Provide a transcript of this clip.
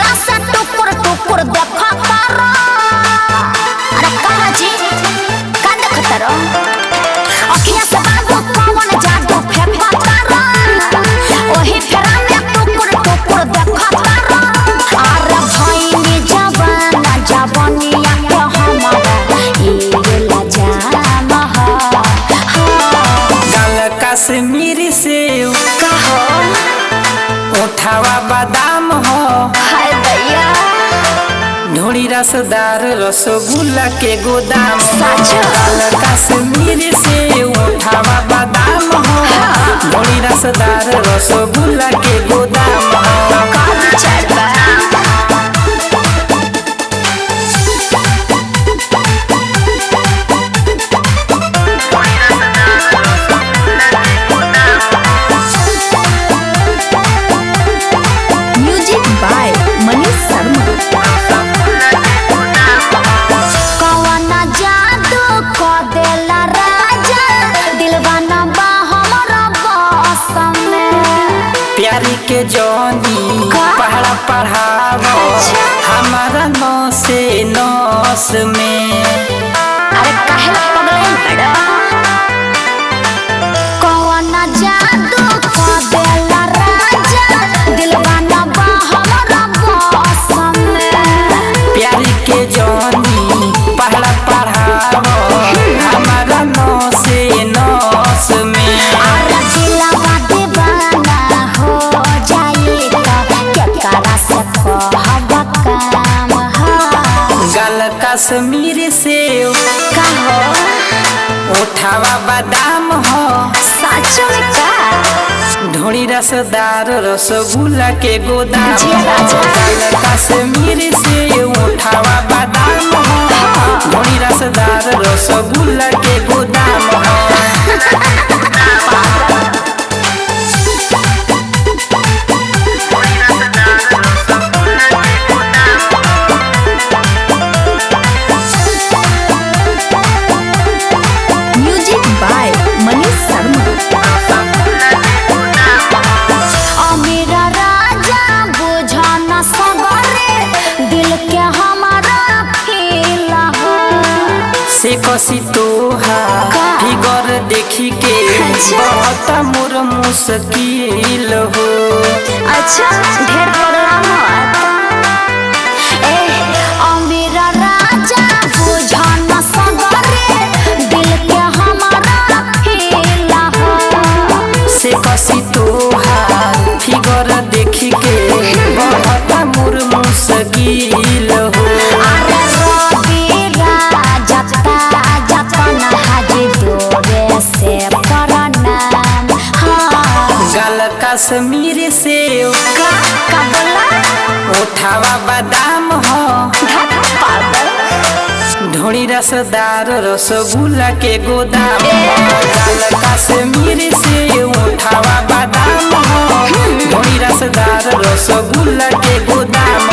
केकरा से टुकुर टुकुर देखा तारा। अरे कहा जी का देख तारा अखियां से बाबू कौन जादू फेंका तारा। ओही फेरा में टुकुर टुकुर देखा तारा। अरे भईनी जवाना जवानिया के हमारा ये लजाम गल कश्मीरी सेव कहो उठावा बादाम हो। हाय भैया ढोली रसदार रसगुल्ला के गोदाम। सच गल कश्मीरी सेव उठावा बादाम हो। ढोली रसदार रसगुल्ला के गोदाम। काफी चढ़ म्यूजिक बाय मनीष शर्मा। कवना जादू को देला राजा दिलवाना बा हमरा बस में। प्यारी के जौनी पहाड़ा पढ़ावो हमारा नौसे नौस में। अरे काहे पगलैन बड़ा कवना जादू को देला राजा दिलवाना बा हमरा बस में। प्यारी के जौनी पहाड़ा पढ़ावो हमारा नौसे नौस में। अरे दिलवा दीवाना हो जाई तो केकरा से कहब काम गल कश्मीरी सेव कहो उठावा बादाम हो। सच में का ढोली रसदार रसगुल्ला के गोदाम। जी राजा। गल कश्मीरी सेव उठावा बादाम हो। ढोली रसदार रसगुल्ला के गोदाम। Music by Manish Sharma. अमीरा राजा बुझा न सबरे दिल के हमारा फील हो। से कसी तोहा फिगर देखी के अच्छा। बहुत मोर मुश्किल हो। अच्छा ढेर पड़ला मत ए अमीरा राजा बुझा न सबरे दिल के हमारा फील हो। से कसी तोहा फिगर देखी के बहुत मोर मुश्किल हो। अरे रवि राजा जतन हाजी दोरे से प्रणाम गल कश्मीरी सेव का बोला उठावा बादाम हो। ढोली रसदार रसगुल्ला के गोदाम। गल कश्मीरी सेव उठावा बादाम हो। ढोली रसदार रसगुल्ला के गोदाम।